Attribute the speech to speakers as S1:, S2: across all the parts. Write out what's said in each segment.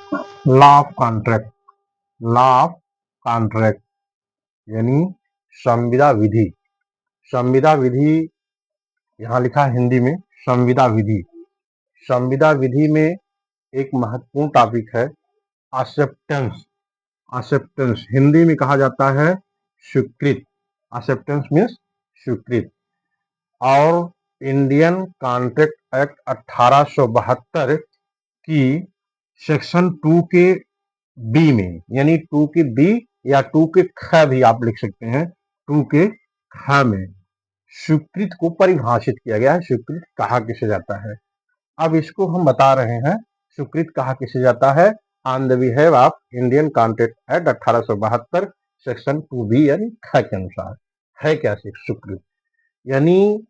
S1: Law of contract, law of contract यानी संविदा विधि। संविदा विधि यहाँ लिखा है हिंदी में संविदा विधि। संविदा विधि में एक महत्वपूर्ण टॉपिक है एक्सेप्टेंस। एक्सेप्टेंस हिंदी में कहा जाता है स्वीकृत। एक्सेप्टेंस मीन्स स्वीकृत। और इंडियन कॉन्ट्रैक्ट एक्ट 1872 की सेक्शन 2 के बी में, यानी 2 के बी या 2 के ख भी आप लिख सकते हैं, 2 के ख में स्वीकृत को परिभाषित किया गया है। स्वीकृत कहा किसे जाता है, अब इसको हम बता रहे हैं। स्वीकृत कहा किसे जाता है on the behave of Indian Contract Act 1872 section 2 B यानी ख के अनुसार। है क्या स्वीकृत, यानी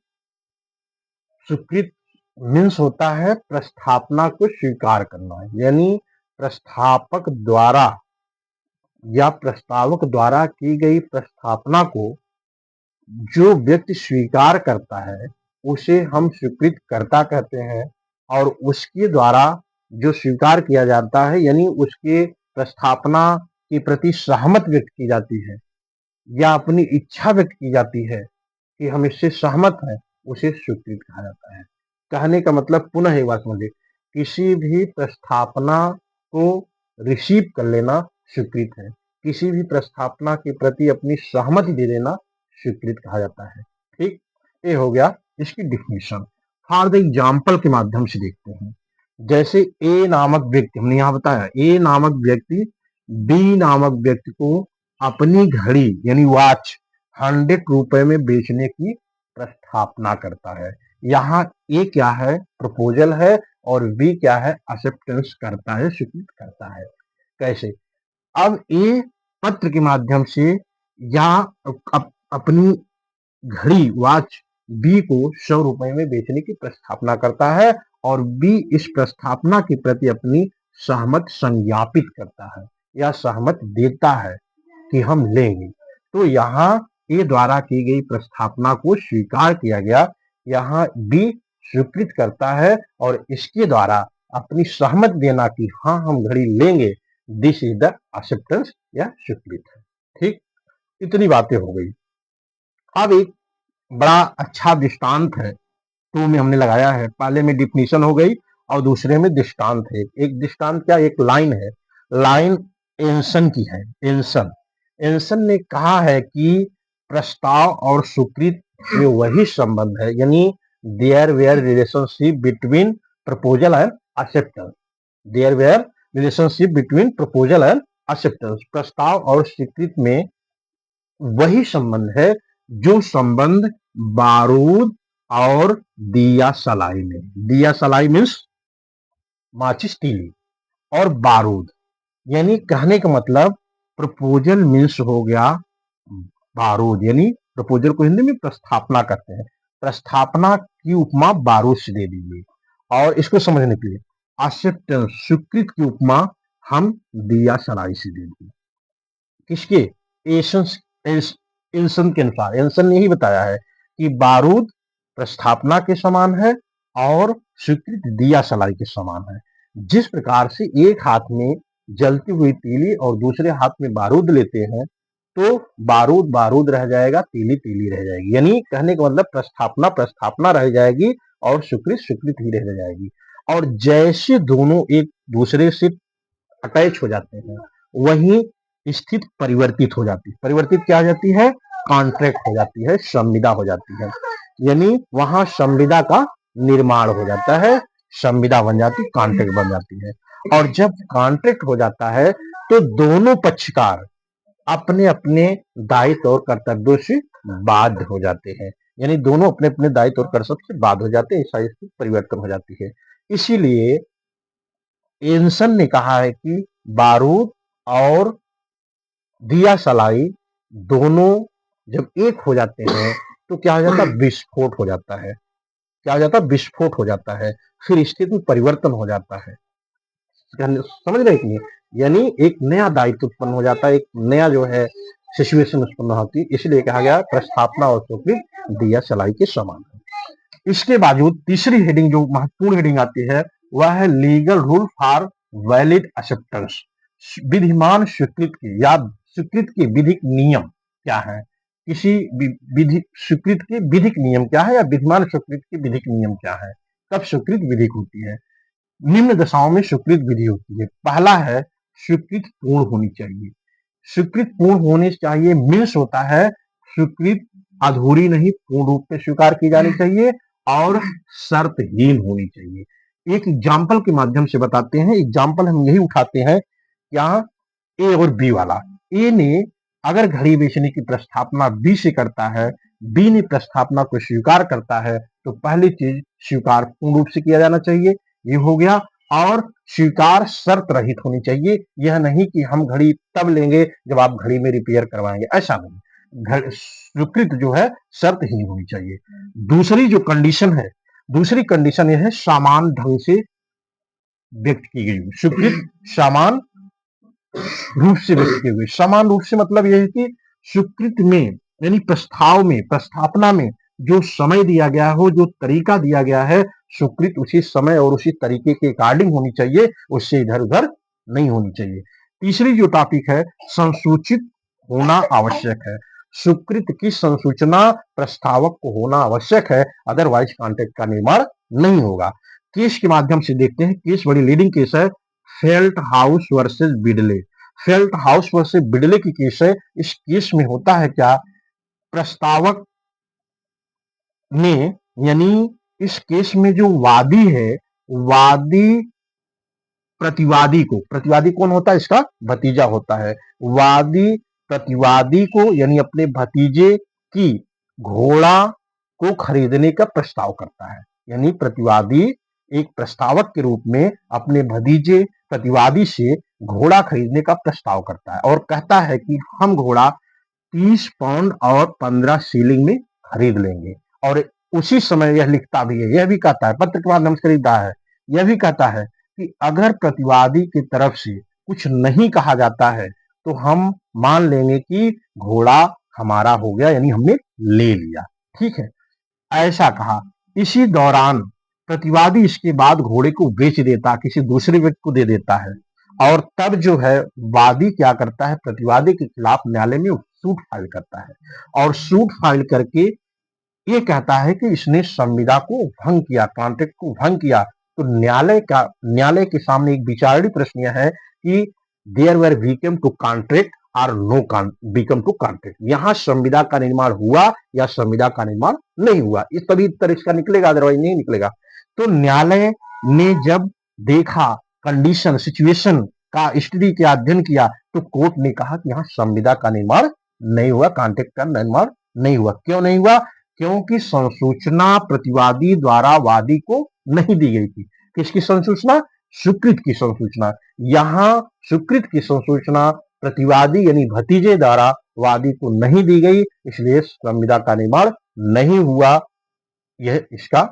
S1: स्वीकृत मीन्स होता है प्रस्थापना को स्वीकार करना, यानी प्रस्थापक द्वारा या प्रस्तावक द्वारा की गई प्रस्थापना को जो व्यक्ति स्वीकार करता है उसे हम स्वीकृत कर्ता कहते हैं। और उसके द्वारा जो स्वीकार किया जाता है यानी उसके प्रस्थापना के प्रति सहमत व्यक्त की जाती है या अपनी इच्छा व्यक्त की जाती है कि हम इससे सहमत हैं, उसे स्वीकृत कहा जाता है। कहने का मतलब पुनः एक बार समझिए, किसी भी प्रस्थापना को रिसीव कर लेना स्वीकृत है, किसी भी प्रस्थापना के प्रति अपनी सहमति दे देना स्वीकृत कहा जाता है। ठीक, ये हो गया इसकी डिफिनीशन। फॉर द एग्जाम्पल के माध्यम से देखते हैं। जैसे ए नामक व्यक्ति, हमने यहाँ बताया ए नामक व्यक्ति बी नामक व्यक्ति को अपनी घड़ी यानी वॉच 100 रुपए में बेचने की प्रस्थापना करता है। यहाँ ए क्या है प्रपोजल है और बी क्या है एक्सेप्टेंस करता है, स्वीकृत करता है। कैसे, अब ए पत्र के माध्यम से या अपनी घड़ी वॉच बी को 100 रुपए में बेचने की प्रस्थापना करता है और बी इस प्रस्थापना के प्रति अपनी सहमत संज्ञापित करता है या सहमत देता है कि हम लेंगे। तो यहाँ ए द्वारा की गई प्रस्थापना को स्वीकार किया गया, यहाँ बी स्वीकृत करता है और इसके द्वारा अपनी सहमत देना कि हाँ हम घड़ी लेंगे, दिस इज द एक्सेप्टेंस या स्वीकृत है। ठीक, इतनी बातें हो गई। अब एक बड़ा अच्छा दृष्टांत है, टू में हमने लगाया है। पहले में डिफिनीशन हो गई और दूसरे में दृष्टांत है। एक दृष्टांत क्या, एक लाइन है, लाइन एंसन की है। एंसन एंसन ने कहा है कि प्रस्ताव और स्वीकृत में वही संबंध है, यानी there were relationship between proposal and acceptance. There were relationship between proposal and acceptance. प्रस्ताव और स्वीकृत में वही संबंध है जो संबंध बारूद और दिया सलाई में। दिया सलाई मीन्स माचिस तीली और बारूद, यानी कहने का मतलब प्रपोजल मीन्स हो गया बारूद, यानी प्रपोजल को हिंदी में प्रस्थापना करते हैं। प्रस्थापना की उपमा बारूद से दे दीजिए और इसको समझने के लिए एक्सेप्टेंस स्वीकृत की उपमा हम दिया सलाई से दे दिए। किसके, एंसन के अनुसार। एंसन ने ही बताया है कि बारूद प्रस्थापना के समान है और स्वीकृत दिया सलाई के समान है। जिस प्रकार से एक हाथ में जलती हुई तीली और दूसरे हाथ में बारूद लेते हैं तो बारूद बारूद रह जाएगा, तीली तीली रह जाएगी। यानी कहने का मतलब प्रस्थापना प्रस्थापना रह जाएगी और स्वीकृत स्वीकृत ही रह जाएगी। और जैसे दोनों एक दूसरे से अटैच हो जाते हैं वहीं स्थित परिवर्तित हो जाती है। परिवर्तित क्या हो जाती है, कॉन्ट्रैक्ट हो जाती है, संविदा हो जाती है। यानी वहां संविदा का निर्माण हो जाता है, संविदा बन जाती, कॉन्ट्रैक्ट बन जाती है। और जब कॉन्ट्रैक्ट हो जाता है तो दोनों पक्षकार अपने अपने दायित्व और कर्तव्यों से बाध्य हो जाते हैं। यानी दोनों अपने अपने दायित्व और कर्तव्य से बाध्य हो जाते हैं, ऐसा स्थिति परिवर्तन हो जाती है। इसीलिए एंसन ने कहा है कि बारूद और दिया सलाई दोनों जब एक हो जाते हैं तो क्या हो जाता है, विस्फोट हो जाता है। क्या हो जाता है, विस्फोट हो जाता है, फिर स्थिति में परिवर्तन हो जाता है। समझ रहे हैं, यानी एक नया दायित्व उत्पन्न हो जाता है, एक नया जो है सिचुएशन उत्पन्न होती है। इसलिए कहा गया प्रस्थापना और स्वीकृत दिया सलाई के समान है। इसके बावजूद तीसरी हेडिंग जो महत्वपूर्ण हेडिंग आती है वह है legal rule for valid acceptance, विधिमान स्वीकृत के या स्वीकृत के विधिक नियम क्या है, किसी विधि स्वीकृत के विधिक नियम क्या है या विधिमान स्वीकृत के विधिक नियम क्या है, कब स्वीकृत विधिक होती है। निम्न दशाओं में स्वीकृत विधि होती है। पहला है स्वीकृत पूर्ण होनी चाहिए। स्वीकृत पूर्ण होने चाहिए मीन्स होता है स्वीकृत अधूरी नहीं पूर्ण रूप में स्वीकार की जानी चाहिए और शर्तहीन होनी चाहिए। एक एग्जाम्पल के माध्यम से बताते हैं। एग्जाम्पल हम यही उठाते हैं, यहाँ ए और बी वाला। ए ने अगर घड़ी बेचने की प्रस्थापना बी से करता है, बी ने प्रस्थापना को स्वीकार करता है, तो पहली चीज स्वीकार पूर्ण रूप से किया जाना चाहिए, ये हो गया। और स्वीकार शर्त रहित होनी चाहिए, यह नहीं कि हम घड़ी तब लेंगे जब आप घड़ी में रिपेयर करवाएंगे, ऐसा नहीं। स्वीकृत जो है शर्त ही होनी चाहिए। दूसरी जो कंडीशन है, दूसरी कंडीशन यह है समान ढंग से व्यक्त की गई। स्वीकृत समान रूप से व्यक्त किए हुए। समान रूप से मतलब यह है कि स्वीकृत में यानी प्रस्ताव में, प्रस्थापना में जो समय दिया गया हो, जो तरीका दिया गया है, स्वीकृत उसी समय और उसी तरीके के अकॉर्डिंग होनी चाहिए, उससे इधर उधर नहीं होनी चाहिए। तीसरी जो टॉपिक है, संसूचित होना आवश्यक है। स्वीकृत की संसूचना प्रस्तावक को होना आवश्यक है, अदरवाइज कॉन्ट्रैक्ट का निर्माण नहीं होगा। केस के माध्यम से देखते हैं। केस बड़ी लीडिंग केस है, Felthouse versus Bindley. Felthouse versus Bindley की केस है। इस केस में होता है क्या, प्रस्तावक ने यानी इस केस में जो वादी है, वादी प्रतिवादी कौन होता है, इसका भतीजा होता है। वादी प्रतिवादी को यानी अपने भतीजे की घोड़ा को खरीदने का प्रस्ताव करता है। यानी प्रतिवादी एक प्रस्तावक के रूप में अपने भतीजे प्रतिवादी से घोड़ा खरीदने का प्रस्ताव करता है और कहता है कि हम घोड़ा 30 पाउंड और 15 सीलिंग में खरीद लेंगे। और उसी समय यह लिखता भी है, यह भी कहता है, पत्र के माध्यम से खरीदा है, यह भी कहता है कि अगर प्रतिवादी की तरफ से कुछ नहीं कहा जाता है तो हम मान लेंगे कि घोड़ा हमारा हो गया, यानी हमने ले लिया। ठीक है, ऐसा कहा। इसी दौरान प्रतिवादी इसके बाद घोड़े को बेच देता, किसी दूसरे व्यक्ति को दे देता है। और तब जो है वादी क्या करता है, प्रतिवादी के खिलाफ न्यायालय में सूट फाइल करता है और सूट फाइल करके ये कहता है कि इसने संविदा को भंग किया, कॉन्ट्रैक्ट को भंग किया। तो न्यायालय के सामने एक विचारणीय प्रश्न यह है कि there were become to contract और नो बीकम टू कॉन्ट्रैक्ट, यहाँ संविदा का निर्माण हुआ या संविदा का निर्माण नहीं हुआ, इस तभी उत्तर इसका निकलेगा, अदरवाइज नहीं निकलेगा। तो न्यायालय ने जब देखा कंडीशन सिचुएशन का स्टडी के अध्ययन किया, तो कोर्ट ने कहा कि यहाँ संविदा का निर्माण नहीं हुआ, कॉन्ट्रैक्ट का निर्माण नहीं हुआ। क्यों नहीं हुआ, क्योंकि संसूचना प्रतिवादी द्वारा वादी को नहीं दी गई थी। किसकी संसूचना, स्वीकृत की संसूचना। यहां स्वीकृत की संसूचना प्रतिवादी यानी भतीजे द्वारा वादी को नहीं दी गई, इसलिए संविदा का निर्माण नहीं हुआ। यह इसका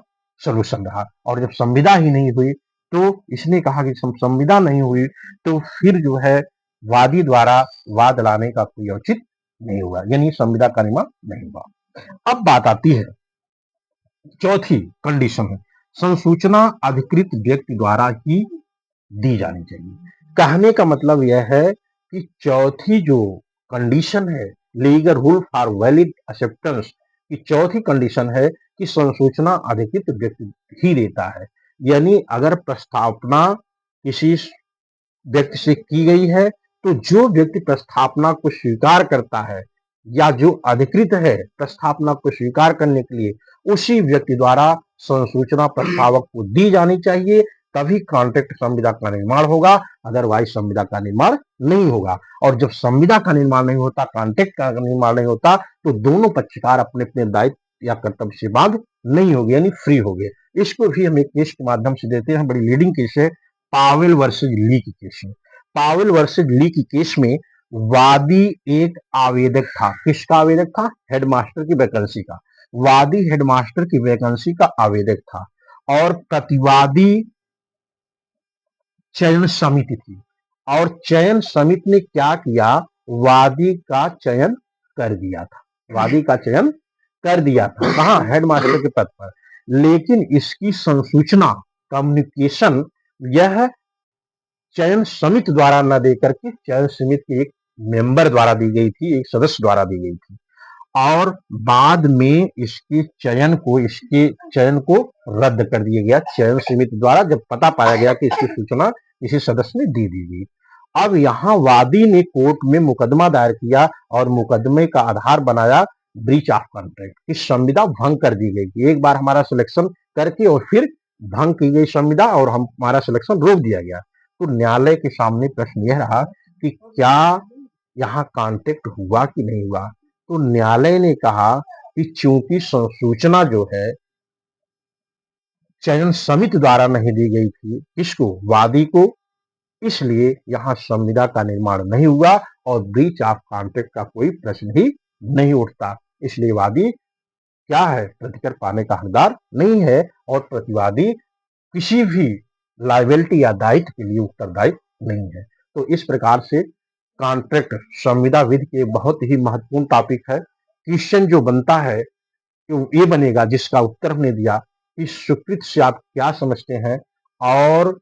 S1: सोल्यूशन रहा। और जब संविदा ही नहीं हुई तो इसने कहा कि संविदा नहीं हुई तो फिर जो है वादी द्वारा वाद लाने का कोई औचित नहीं हुआ, यानी संविदा का निर्माण नहीं हुआ। अब बात आती है चौथी कंडीशन है, संसूचना अधिकृत व्यक्ति द्वारा ही दी जानी चाहिए। कहने का मतलब यह है कि चौथी जो कंडीशन है, legal rule for valid acceptance की चौथी कंडीशन है कि संसूचना अधिकृत व्यक्ति ही देता है। यानी अगर प्रस्तावना किसी व्यक्ति से की गई है तो जो व्यक्ति प्रस्थापना को स्वीकार करता है या जो अधिकृत है प्रस्थापना को स्वीकार करने के लिए, उसी व्यक्ति द्वारा संसूचना प्रस्तावक को दी जानी चाहिए, तभी कॉन्ट्रैक्ट संविदा का निर्माण होगा, अदरवाइज संविदा का निर्माण नहीं होगा। और जब संविदा का निर्माण नहीं होता, कॉन्ट्रैक्ट का निर्माण नहीं होता, तो दोनों पक्षकार अपने अपने दायित्व या कर्तव्य से बाध नहीं हो गए, यानी फ्री हो गए। इसको भी हम एक केस के माध्यम से देते हैं, बड़ी लीडिंग केस है, पावेल वर्सेज ली की केस में। पावेल वर्सेज ली की केस में वादी एक आवेदक था। किसका आवेदक था, हेडमास्टर की वैकेंसी का। वादी हेडमास्टर की वैकेंसी का आवेदक था और प्रतिवादी चयन समिति थी। और चयन समिति ने क्या किया, वादी का चयन कर दिया था, वादी का चयन कर दिया था, कहां, हेडमास्टर के पद पर। लेकिन इसकी संसूचना कम्युनिकेशन यह चयन समिति द्वारा न देकर के चयन समिति के एक मेंबर द्वारा दी गई थी, एक सदस्य द्वारा दी गई थी और बाद में इसके चयन को रद्द कर दिया गया चयन समिति द्वारा, जब पता पाया गया कि इसकी सूचना इसी सदस्य ने दे दी गई। अब यहाँ वादी ने कोर्ट में मुकदमा दायर किया और मुकदमे का आधार बनाया ब्रीच ऑफ कॉन्ट्रैक्ट की संविदा भंग कर दी गई कि एक बार हमारा सिलेक्शन करके और फिर भंग की गई संविदा और हमारा सिलेक्शन रोक दिया गया। तो न्यायालय के सामने प्रश्न यह रहा कि क्या यहाँ कॉन्ट्रैक्ट हुआ कि नहीं हुआ। तो न्यायालय ने कहा कि चूंकि सूचना जो है चयन समिति द्वारा नहीं दी गई थी किसको, वादी को, इसलिए यहाँ संविदा का निर्माण नहीं हुआ और ब्रीच ऑफ कॉन्ट्रैक्ट का कोई प्रश्न ही नहीं उठता। इसलिए वादी क्या है, प्रतिकर पाने का हकदार नहीं है और प्रतिवादी किसी भी लायबिलिटी या दायित्व के लिए उत्तरदायी नहीं है। तो इस प्रकार से कॉन्ट्रैक्ट संविदा विधि के बहुत ही महत्वपूर्ण टॉपिक है। क्वेश्चन जो बनता है ये बनेगा जिसका उत्तर हमने दिया कि स्वीकृत से आप क्या समझते हैं और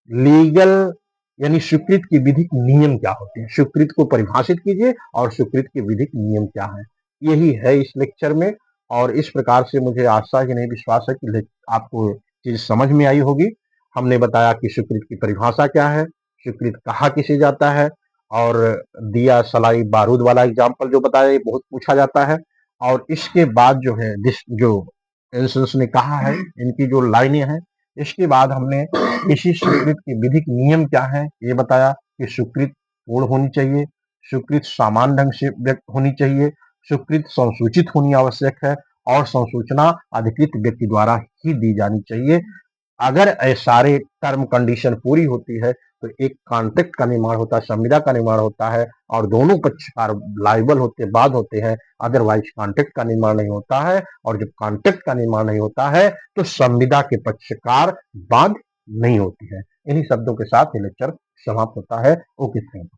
S1: लीगल यानी स्वीकृत की विधिक नियम क्या होते हैं, स्वीकृत को परिभाषित कीजिए और स्वीकृत के विधिक नियम क्या है। यही है इस लेक्चर में और इस प्रकार से मुझे आशा ही नहीं विश्वास है कि आपको चीज समझ में आई होगी। हमने बताया कि स्वीकृत की परिभाषा क्या है, स्वीकृत कहा किसे जाता है और दिया सलाई बारूद वाला एग्जाम्पल जो बताया ये बहुत पूछा जाता है। और इसके बाद जो है जो एंसर्स ने कहा है इनकी जो लाइनें हैं, इसके बाद हमने इसी स्वीकृत के विधिक नियम क्या है ये बताया कि स्वीकृत पूर्ण होनी चाहिए, स्वीकृत सामान्य ढंग से व्यक्त होनी चाहिए, स्वीकृत संसूचित होनी आवश्यक है और संसूचना अधिकृत व्यक्ति द्वारा ही दी जानी चाहिए। अगर सारे टर्म कंडीशन पूरी होती है तो एक कॉन्ट्रैक्ट का निर्माण होता है, संविदा का निर्माण होता है और दोनों पक्षकार लायबल होते बाद होते हैं। अदरवाइज कॉन्ट्रैक्ट का निर्माण नहीं होता है और जब कॉन्ट्रैक्ट का निर्माण नहीं होता है तो संविदा के पक्षकार बाध नहीं होती है। इन्हीं शब्दों के साथ ये लेक्चर समाप्त होता है। Okay, thank you.